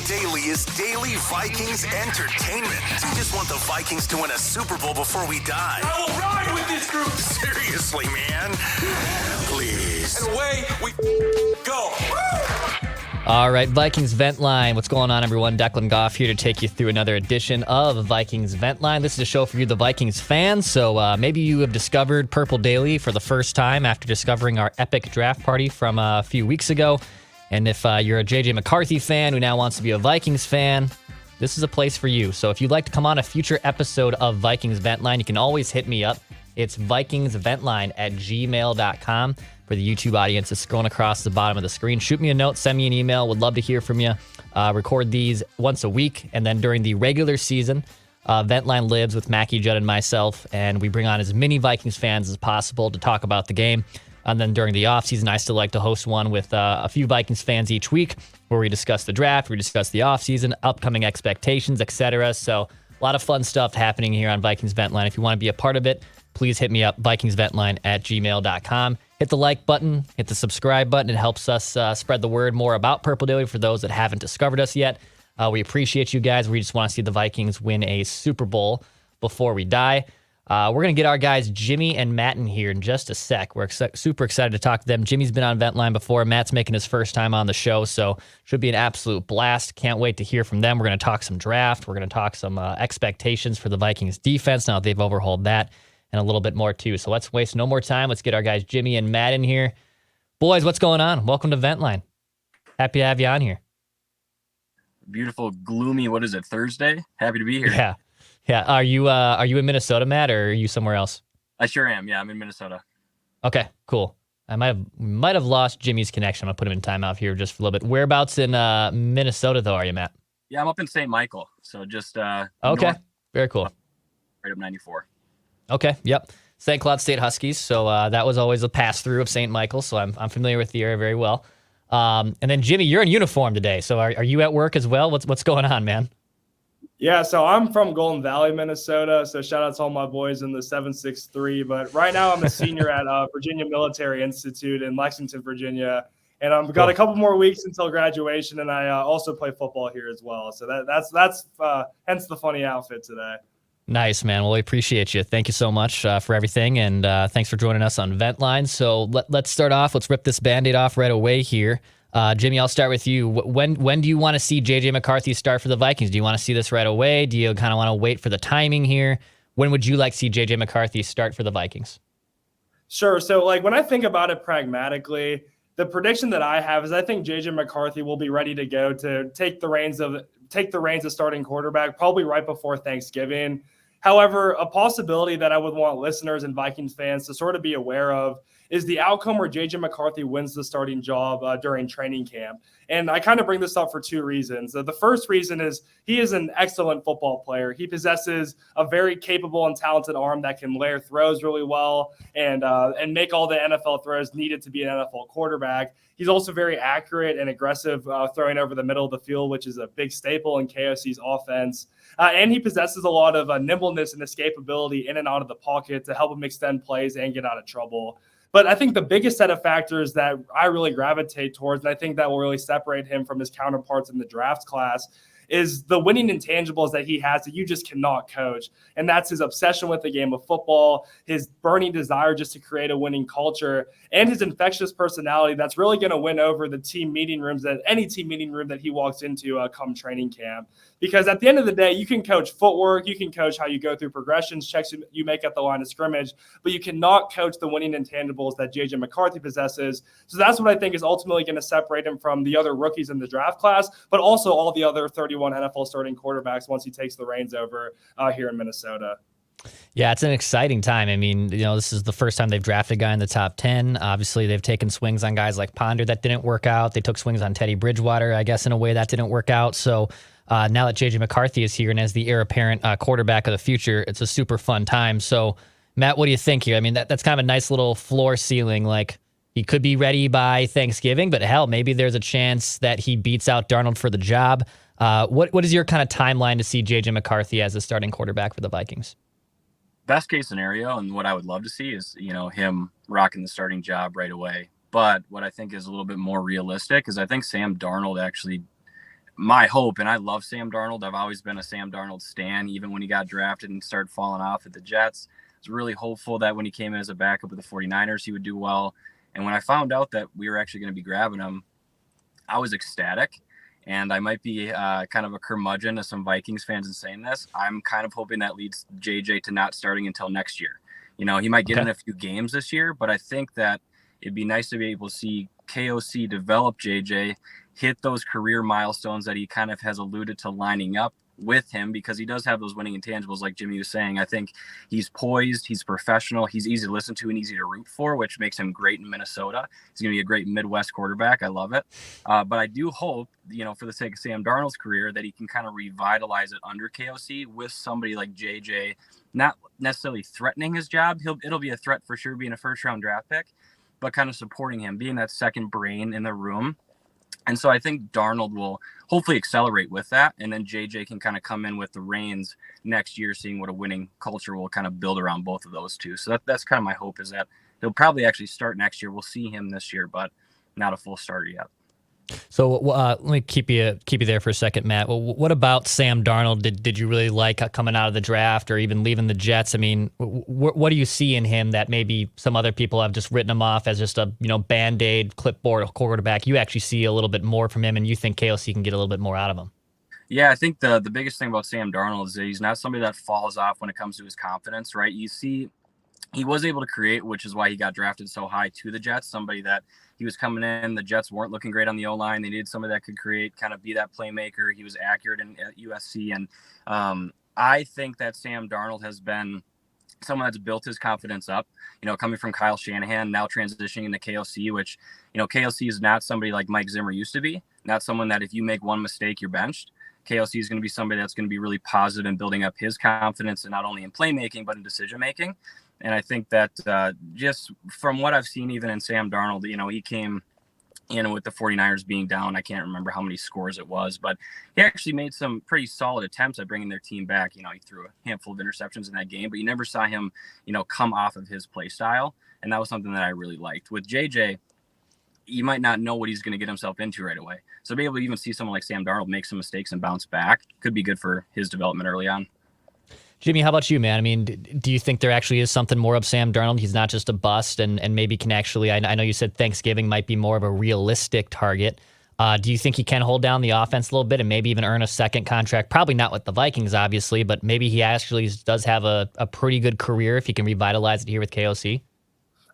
Daily is daily Vikings entertainment. We just want the Vikings to win a Super Bowl before we die. I will ride with this group. Seriously, man. Please. And away we go. All right, Vikings Vent Line. What's going on, everyone? Declan Goff here to take you through another edition of Vikings Vent Line. This is a show for you, the Vikings fans. So maybe you have discovered Purple Daily for the first time after discovering our epic draft party from a few weeks ago. And if you're a JJ McCarthy fan who now wants to be a Vikings fan, this is a place for you. So if you'd like to come on a future episode of Vikings Vent Line, you can always hit me up. It's vikingsventline@gmail.com. For the YouTube audience, it's scrolling across the bottom of the screen. Shoot me a note, send me an email. Would love to hear from you. Record these once a week. And then during the regular season, Ventline lives with Mackie, Judd, and myself. And we bring on as many Vikings fans as possible to talk about the game. And then during the offseason, I still like to host one with a few Vikings fans each week where we discuss the draft, we discuss the offseason, upcoming expectations, etc. So a lot of fun stuff happening here on Vikings Vent Line. If you want to be a part of it, please hit me up, vikingsventline@gmail.com. Hit the like button, hit the subscribe button. It helps us spread the word more about Purple Daily for those that haven't discovered us yet. We appreciate you guys. We just want to see the Vikings win a Super Bowl before we die. We're going to get our guys Jimmy and Matt in here in just a sec. We're super excited to talk to them. Jimmy's been on Vent Line before. Matt's making his first time on the show, so should be an absolute blast. Can't wait to hear from them. We're going to talk some draft. We're going to talk some expectations for the Vikings defense now that they've overhauled that, and a little bit more too. So let's waste no more time. Let's get our guys Jimmy and Matt in here. Boys, what's going on? Welcome to Vent Line. Happy to have you on here. Beautiful, gloomy, what is it, Thursday? Happy to be here. Yeah. Are you in Minnesota, Matt, or are you somewhere else? I sure am. Yeah, I'm in Minnesota. Okay, cool. I might have lost Jimmy's connection. I'm gonna put him in timeout here just for a little bit. Whereabouts in Minnesota though are you, Matt? Yeah, I'm up in St. Michael. So just okay. North, Very cool. right up 94. Okay, yep. St. Cloud State Huskies. So that was always a pass through of St. Michael. So I'm familiar with the area very well. And then Jimmy, you're in uniform today. So are you at work as well? What's going on, man? Yeah, so I'm from Golden Valley, Minnesota. So shout out to all my boys in the 763. But right now I'm a senior at Virginia Military Institute in Lexington, Virginia. And I've got a couple more weeks until graduation. And I also play football here as well. So that's hence the funny outfit today. Nice, man. Well, we appreciate you. Thank you so much for everything. And thanks for joining us on Vent Line. So let's start off. Let's rip this Band-Aid off right away here. Jimmy, I'll start with you. When do you want to see JJ McCarthy start for the Vikings? Do you want to see this right away? Do you kind of want to wait for the timing here? When would you like to see JJ McCarthy start for the Vikings? Sure. So when I think about it pragmatically, the prediction that I have is I think JJ McCarthy will be ready to go to take the reins of starting quarterback probably right before Thanksgiving. However, a possibility that I would want listeners and Vikings fans to sort of be aware of is the outcome where JJ McCarthy wins the starting job during training camp. And I kind of bring this up for two reasons. The first reason is he is an excellent football player. He possesses a very capable and talented arm that can layer throws really well and make all the NFL throws needed to be an NFL quarterback. He's also very accurate and aggressive throwing over the middle of the field, which is a big staple in KOC's offense. And he possesses a lot of nimbleness and escapability in and out of the pocket to help him extend plays and get out of trouble. But I think the biggest set of factors that I really gravitate towards, and I think that will really separate him from his counterparts in the draft class, is the winning intangibles that he has that you just cannot coach. And that's his obsession with the game of football, his burning desire just to create a winning culture, and his infectious personality that's really going to win over the team meeting rooms, that any team meeting room that he walks into come training camp. Because at the end of the day, you can coach footwork, you can coach how you go through progressions, checks you make at the line of scrimmage, but you cannot coach the winning intangibles that JJ McCarthy possesses. So that's what I think is ultimately going to separate him from the other rookies in the draft class, but also all the other 31 NFL starting quarterbacks once he takes the reins over here in Minnesota. Yeah, it's an exciting time. I mean, this is the first time they've drafted a guy in the top 10. Obviously, they've taken swings on guys like Ponder that didn't work out. They took swings on Teddy Bridgewater, I guess, in a way that didn't work out. So now that JJ McCarthy is here and as the heir apparent quarterback of the future, it's a super fun time. So, Matt, what do you think here? I mean, that's kind of a nice little floor ceiling. Like, he could be ready by Thanksgiving, but hell, maybe there's a chance that he beats out Darnold for the job. What is your kind of timeline to see JJ McCarthy as the starting quarterback for the Vikings? Best case scenario, and what I would love to see is, him rocking the starting job right away. But what I think is a little bit more realistic is I think Sam Darnold actually my hope, and I love Sam Darnold. I've always been a Sam Darnold stan, even when he got drafted and started falling off at the Jets. I was really hopeful that when he came in as a backup with the 49ers, he would do well. And when I found out that we were actually going to be grabbing him, I was ecstatic. And I might be kind of a curmudgeon to some Vikings fans in saying this. I'm kind of hoping that leads JJ to not starting until next year. You know, he might get in a few games this year, but I think that it'd be nice to be able to see KOC develop JJ, hit those career milestones that he kind of has alluded to lining up with him, because he does have those winning intangibles like Jimmy was saying. I think he's poised, he's professional, he's easy to listen to and easy to root for, which makes him great in Minnesota. He's going to be a great Midwest quarterback. I love it. But I do hope, you know, for the sake of Sam Darnold's career, that he can kind of revitalize it under KOC with somebody like JJ, not necessarily threatening his job. It'll be a threat for sure being a first-round draft pick, but kind of supporting him, being that second brain in the room. And so I think Darnold will hopefully accelerate with that. And then JJ can kind of come in with the reins next year, seeing what a winning culture will kind of build around both of those two. So that's kind of my hope, is that he'll probably actually start next year. We'll see him this year, but not a full starter yet. So let me keep you there for a second, Matt. Well, what about Sam Darnold? Did you really like coming out of the draft or even leaving the Jets? I mean, what do you see in him that maybe some other people have just written him off as just a Band-Aid clipboard quarterback? You actually see a little bit more from him, and you think KOC can get a little bit more out of him. Yeah, I think the biggest thing about Sam Darnold is that he's not somebody that falls off when it comes to his confidence, right? You see, he was able to create, which is why he got drafted so high to the Jets. Somebody that he was coming in, the Jets weren't looking great on the O-line. They needed somebody that could create, kind of be that playmaker. He was accurate at USC. And I think that Sam Darnold has been someone that's built his confidence up, coming from Kyle Shanahan, now transitioning into KOC, which, KOC is not somebody like Mike Zimmer used to be, not someone that if you make one mistake, you're benched. KOC is going to be somebody that's going to be really positive in building up his confidence, and not only in playmaking, but in decision-making. And I think that just from what I've seen, even in Sam Darnold, he came in with the 49ers being down. I can't remember how many scores it was, but he actually made some pretty solid attempts at bringing their team back. He threw a handful of interceptions in that game, but you never saw him, come off of his play style. And that was something that I really liked. With JJ, you might not know what he's going to get himself into right away. So be able to even see someone like Sam Darnold make some mistakes and bounce back could be good for his development early on. Jimmy, how about you, man? I mean, do you think there actually is something more of Sam Darnold? He's not just a bust and maybe can actually, I know you said Thanksgiving might be more of a realistic target. Do you think he can hold down the offense a little bit and maybe even earn a second contract? Probably not with the Vikings, obviously, but maybe he actually does have a pretty good career if he can revitalize it here with KOC?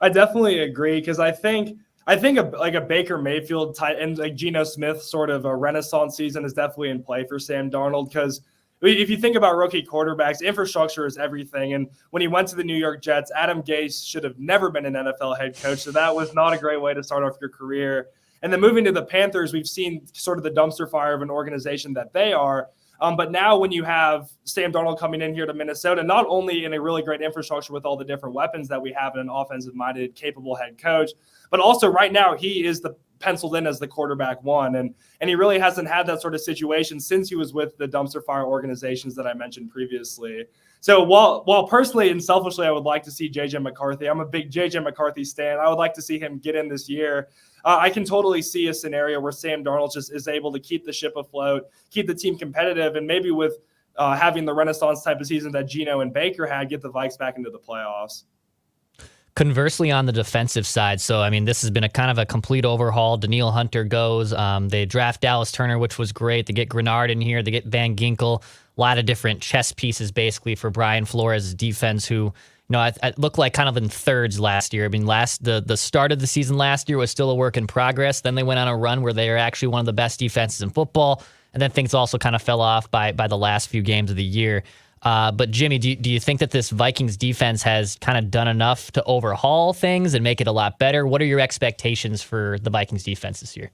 I definitely agree, because I think a Baker Mayfield type and like Geno Smith sort of a renaissance season is definitely in play for Sam Darnold, because if you think about rookie quarterbacks, infrastructure is everything. And when he went to the New York Jets, Adam Gase should have never been an NFL head coach. So that was not a great way to start off your career. And then moving to the Panthers, we've seen sort of the dumpster fire of an organization that they are. But now when you have Sam Darnold coming in here to Minnesota, not only in a really great infrastructure with all the different weapons that we have in an offensive-minded, capable head coach, but also right now he is penciled in as the quarterback one. And he really hasn't had that sort of situation since he was with the dumpster fire organizations that I mentioned previously. So while personally and selfishly I would like to see JJ McCarthy, I'm a big JJ McCarthy stan. I would like to see him get in this year. I can totally see a scenario where Sam Darnold just is able to keep the ship afloat, keep the team competitive, and maybe with having the renaissance type of season that Geno and Baker had, get the Vikes back into the playoffs. Conversely, on the defensive side, so, I mean, this has been a kind of a complete overhaul. Danielle Hunter goes. They draft Dallas Turner, which was great. They get Grenard in here. They get Van Ginkel. A lot of different chess pieces, basically, for Brian Flores' defense, who, it looked like kind of in thirds last year. I mean, the start of the season last year was still a work in progress. Then they went on a run where they are actually one of the best defenses in football. And then things also kind of fell off by the last few games of the year. But Jimmy, do you think that this Vikings defense has kind of done enough to overhaul things and make it a lot better? What are your expectations for the Vikings defense this year?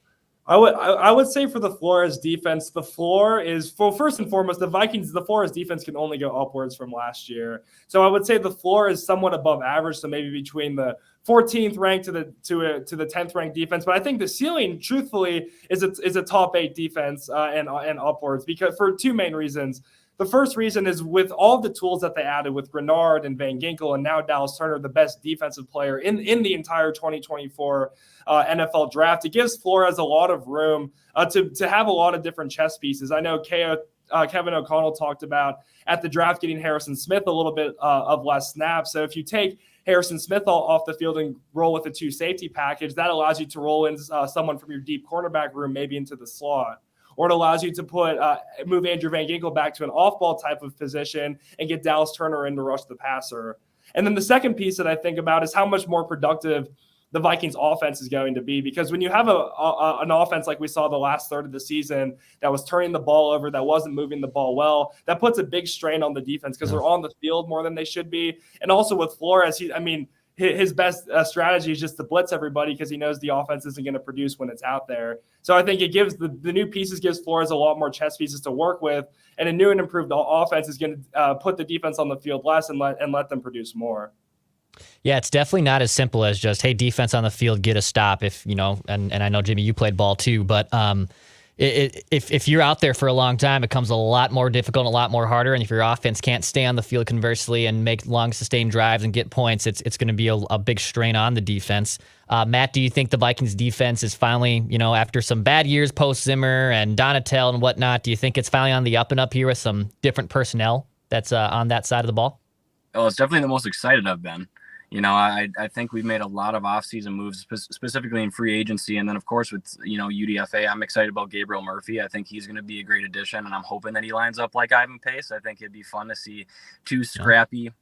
I would say for the Flores defense, the floor is, first and foremost, the Flores defense can only go upwards from last year. So I would say the floor is somewhat above average, so maybe between the 14th ranked to the 10th ranked defense. But I think the ceiling, truthfully, is a top 8 defense and upwards, because for two main reasons. The first reason is with all the tools that they added with Grenard and Van Ginkel and now Dallas Turner, the best defensive player in the entire 2024 NFL draft, it gives Flores a lot of room to have a lot of different chess pieces. I know Kevin O'Connell talked about at the draft getting Harrison Smith a little bit of less snaps. So if you take Harrison Smith off the field and roll with a 2 safety package, that allows you to roll in someone from your deep cornerback room maybe into the slot. Or it allows you to move Andrew Van Ginkel back to an off-ball type of position and get Dallas Turner in to rush the passer. And then the second piece that I think about is how much more productive the Vikings offense is going to be, because when you have an offense like we saw the last third of the season that was turning the ball over, that wasn't moving the ball well, that puts a big strain on the defense because they're on the field more than they should be. And also with Flores, his best strategy is just to blitz everybody because he knows the offense isn't going to produce when it's out there. So I think it gives the new pieces gives Flores a lot more chess pieces to work with, and a new and improved offense is going to put the defense on the field less and let them produce more. Yeah, it's definitely not as simple as just, hey, defense on the field, get a stop. And I know, Jimmy, you played ball too, but if you're out there for a long time, it becomes a lot more difficult, a lot more harder. And if your offense can't stay on the field conversely and make long sustained drives and get points, it's going to be a big strain on the defense. Matt, do you think the Vikings defense is finally, after some bad years post Zimmer and Donatel and whatnot, do you think it's finally on the up and up here with some different personnel that's on that side of the ball? Oh, it's definitely the most excited I've been. I think we've made a lot of offseason moves, specifically in free agency. And then, of course, with, UDFA, I'm excited about Gabriel Murphy. I think he's going to be a great addition, and I'm hoping that he lines up like Ivan Pace. I think it'd be fun to see 2 scrappy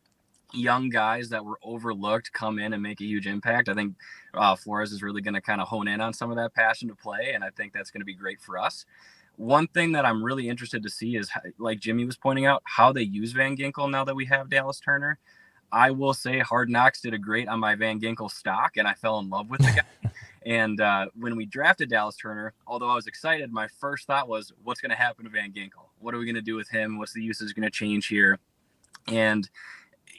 young guys that were overlooked come in and make a huge impact. I think Flores is really going to kind of hone in on some of that passion to play, and I think that's going to be great for us. One thing that I'm really interested to see is, like Jimmy was pointing out, how they use Van Ginkel now that we have Dallas Turner. I will say Hard Knocks did a great on my Van Ginkel stock, and I fell in love with the guy. And when we drafted Dallas Turner, although I was excited, my first thought was, what's going to happen to Van Ginkel? What are we going to do with him? What's the usage going to change here? And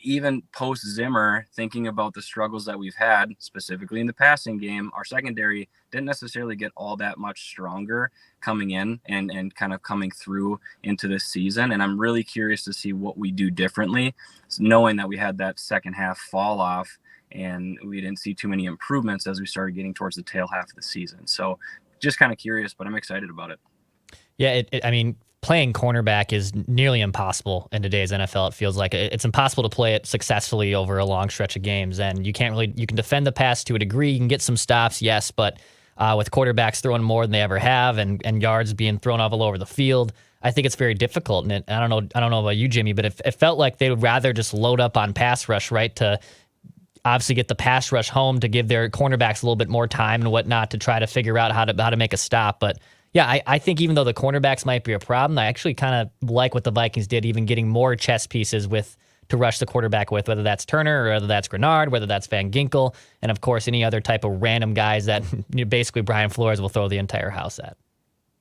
even post Zimmer, thinking about the struggles that we've had, specifically in the passing game, our secondary didn't necessarily get all that much stronger coming in and kind of coming through into this season. And I'm really curious to see what we do differently, knowing that we had that second half fall off and we didn't see too many improvements as we started getting towards the tail half of the season. So just kind of curious, but I'm excited about it. Yeah, playing cornerback is nearly impossible in today's NFL. It feels like it's impossible to play it successfully over a long stretch of games. And you can defend the pass to a degree. You can get some stops, yes, but with quarterbacks throwing more than they ever have and yards being thrown all over the field, I think it's very difficult. And I don't know about you, Jimmy, but it felt like they would rather just load up on pass rush, right, to obviously get the pass rush home to give their cornerbacks a little bit more time and whatnot to try to figure out how to make a stop. But yeah, I think even though the cornerbacks might be a problem, I actually kind of like what the Vikings did, even getting more chess pieces to rush the quarterback with, whether that's Turner or whether that's Grenard, whether that's Van Ginkel, and of course any other type of random guys that basically Brian Flores will throw the entire house at.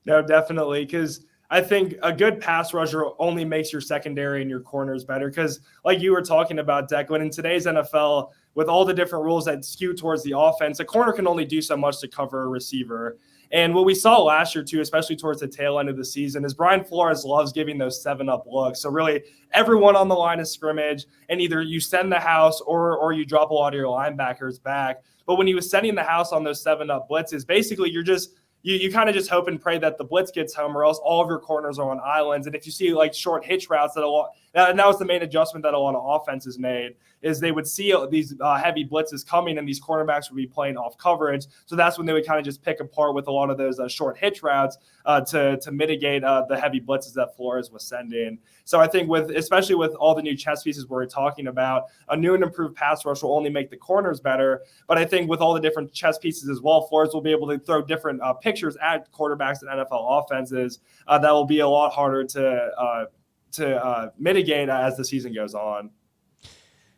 No, definitely, because I think a good pass rusher only makes your secondary and your corners better. Because like you were talking about, Declan, in today's NFL, with all the different rules that skew towards the offense, a corner can only do so much to cover a receiver. And what we saw last year, too, especially towards the tail end of the season, is Brian Flores loves giving those 7-up looks. So really everyone on the line of scrimmage, and either you send the house or you drop a lot of your linebackers back. But when he was sending the house on those 7-up blitzes, basically you kind of just hope and pray that the blitz gets home, or else all of your corners are on islands. And if you see like short hitch routes and that was the main adjustment that a lot of offenses made, is they would see these heavy blitzes coming and these cornerbacks would be playing off coverage. So that's when they would kind of just pick apart with a lot of those short hitch routes to mitigate the heavy blitzes that Flores was sending. So I think especially with all the new chess pieces we're talking about, a new and improved pass rush will only make the corners better. But I think with all the different chess pieces as well, Flores will be able to throw different pictures at quarterbacks and NFL offenses that will be a lot harder to mitigate as the season goes on.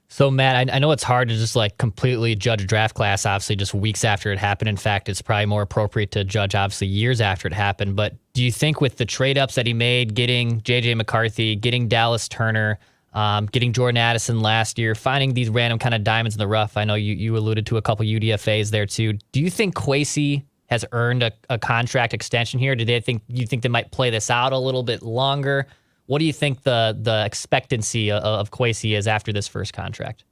So, Matt, I know it's hard to just completely judge a draft class, obviously, just weeks after it happened. In fact, it's probably more appropriate to judge, obviously, years after it happened. But do you think with the trade-ups that he made, getting JJ McCarthy, getting Dallas Turner, getting Jordan Addison last year, finding these random kind of diamonds in the rough, I know you alluded to a couple UDFAs there, too. Do you think Kwesi has earned a contract extension here? Do you think they might play this out a little bit longer? What do you think the expectancy of Kwesi is after this first contract?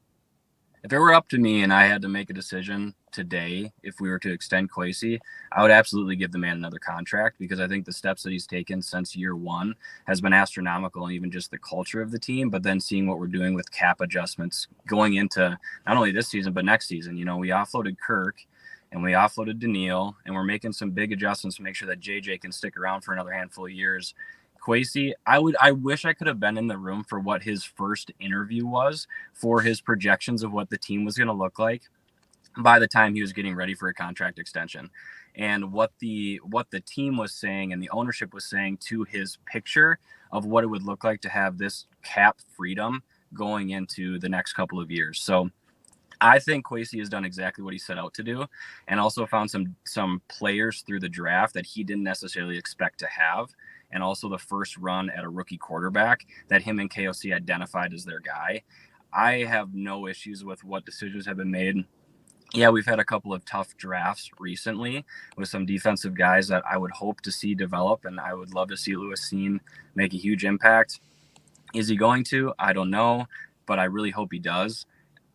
If it were up to me and I had to make a decision today, if we were to extend Kwesi, I would absolutely give the man another contract, because I think the steps that he's taken since year one has been astronomical, and even just the culture of the team. But then seeing what we're doing with cap adjustments going into not only this season, but next season, we offloaded Kirk and we offloaded Daniil, and we're making some big adjustments to make sure that JJ can stick around for another handful of years. Kwesi, I wish I could have been in the room for what his first interview was for his projections of what the team was going to look like by the time he was getting ready for a contract extension, and what the team was saying and the ownership was saying to his picture of what it would look like to have this cap freedom going into the next couple of years. So I think Kwesi has done exactly what he set out to do, and also found some players through the draft that he didn't necessarily expect to have. And also the first run at a rookie quarterback that him and KOC identified as their guy. I have no issues with what decisions have been made. Yeah, we've had a couple of tough drafts recently with some defensive guys that I would hope to see develop, and I would love to see Lewis Cine make a huge impact. Is he going to? I don't know, but I really hope he does.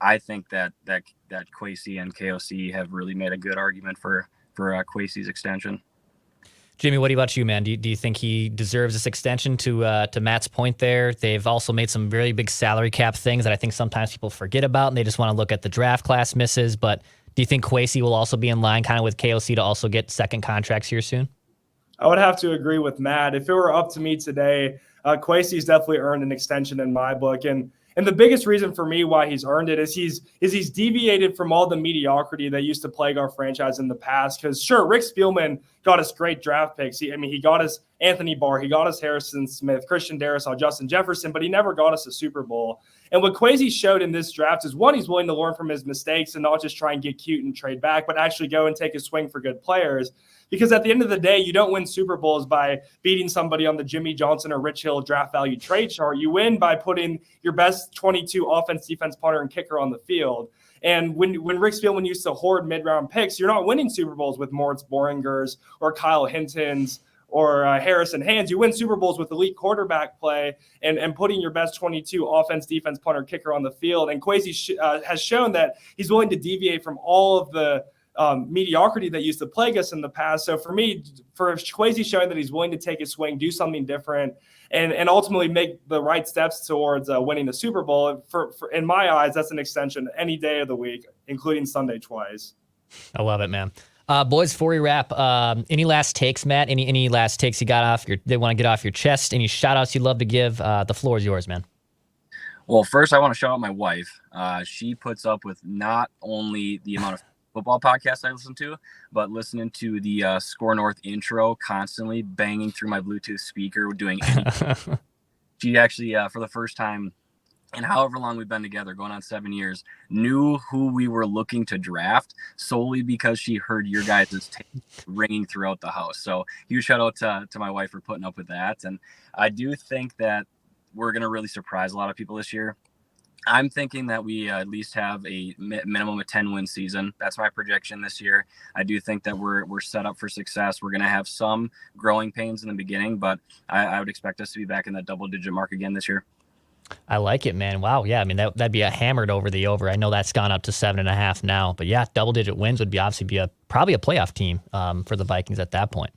I think that Kwesi and KOC have really made a good argument for Kwesi's extension. Jimmy, what about you, man? Do you think he deserves this extension? To Matt's point there, they've also made some really big salary cap things that I think sometimes people forget about, and they just want to look at the draft class misses. But do you think Kwesi will also be in line kind of with KOC to also get second contracts here soon? I would have to agree with Matt. If it were up to me today, Kwesi's definitely earned an extension in my book. And the biggest reason for me why he's earned it is he's deviated from all the mediocrity that used to plague our franchise in the past. Because sure, Rick Spielman got us great draft picks. He got us Anthony Barr, he got us Harrison Smith, Christian Darrisaw, Justin Jefferson, but he never got us a Super Bowl. And what Kwesi showed in this draft is, one, he's willing to learn from his mistakes and not just try and get cute and trade back, but actually go and take a swing for good players. Because at the end of the day, you don't win Super Bowls by beating somebody on the Jimmy Johnson or Rich Hill draft value trade chart. You win by putting your best 22 offense, defense, punter, and kicker on the field. And when Rick Spielman used to hoard mid-round picks, you're not winning Super Bowls with Moritz Boringers or Kyle Hintons or Harrison Hands. You win Super Bowls with elite quarterback play and putting your best 22 offense, defense, punter, kicker on the field. And Kwesi has shown that he's willing to deviate from all of the mediocrity that used to plague us in the past. So for me, for Kwesi showing that he's willing to take a swing, do something different, and ultimately make the right steps towards winning a Super Bowl, for in my eyes, that's an extension any day of the week, including Sunday twice. I love it, man. Boys, before we wrap, any last takes, Matt? Any last takes you got they want to get off your chest? Any shout outs you'd love to give? The floor is yours, man. Well, first I want to shout out my wife. She puts up with not only the amount of football podcasts I listen to, but listening to the Score North intro constantly, banging through my Bluetooth speaker, doing anything. She actually, for the first time in however long we've been together, going on 7 years, knew who we were looking to draft solely because she heard your guys' tape ringing throughout the house. So huge shout out to my wife for putting up with that. And I do think that we're going to really surprise a lot of people this year. I'm thinking that we at least have a minimum of 10-win season. That's my projection this year. I do think that we're set up for success. We're going to have some growing pains in the beginning, but I would expect us to be back in that double-digit mark again this year. I like it, man. Wow, yeah. I mean, that'd be a hammered over the over. I know that's gone up to 7.5 now, but yeah, double-digit wins would be probably a playoff team for the Vikings at that point.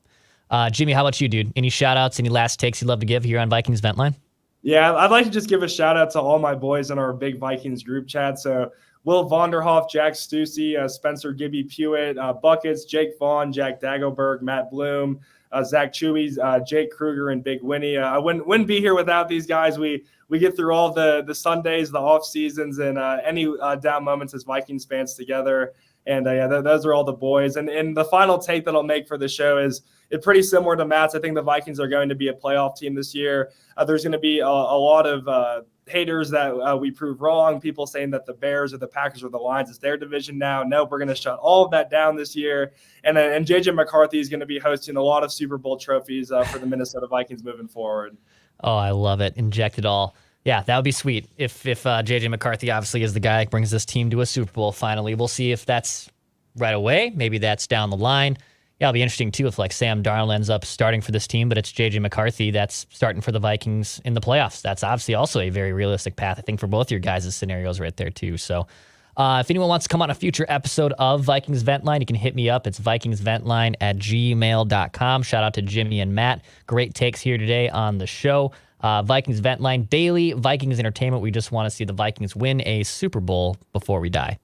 Jimmy, how about you, dude? Any shout-outs, any last takes you'd love to give here on Vikings Vent Line? Yeah, I'd like to just give a shout out to all my boys in our big Vikings group chat. So Will Vonderhoff, Jack Stussy, Spencer Gibby Pewitt, Buckets, Jake Vaughn, Jack Dagoberg, Matt Bloom, Zach Chewy, Jake Kruger, and Big Winnie. I wouldn't be here without these guys. We get through all the Sundays, the off seasons, and any down moments as Vikings fans together. And those are all the boys. And the final take that I'll make for the show is it's pretty similar to Matt's. I think the Vikings are going to be a playoff team this year. There's going to be a lot of haters that we prove wrong, people saying that the Bears or the Packers or the Lions is their division now. No, we're going to shut all of that down this year. And JJ McCarthy is going to be hosting a lot of Super Bowl trophies for the Minnesota Vikings moving forward. Oh, I love it. Inject it all. Yeah, that would be sweet if JJ McCarthy obviously is the guy that brings this team to a Super Bowl finally. We'll see if that's right away. Maybe that's down the line. Yeah, it'll be interesting too if like Sam Darnold ends up starting for this team, but it's JJ McCarthy that's starting for the Vikings in the playoffs. That's obviously also a very realistic path, I think, for both your guys' scenarios right there too. So if anyone wants to come on a future episode of Vikings Vent Line, you can hit me up. It's vikingsventline@gmail.com. Shout out to Jimmy and Matt. Great takes here today on the show. Vikings Vent Line, daily Vikings entertainment. We just want to see the Vikings win a Super Bowl before we die.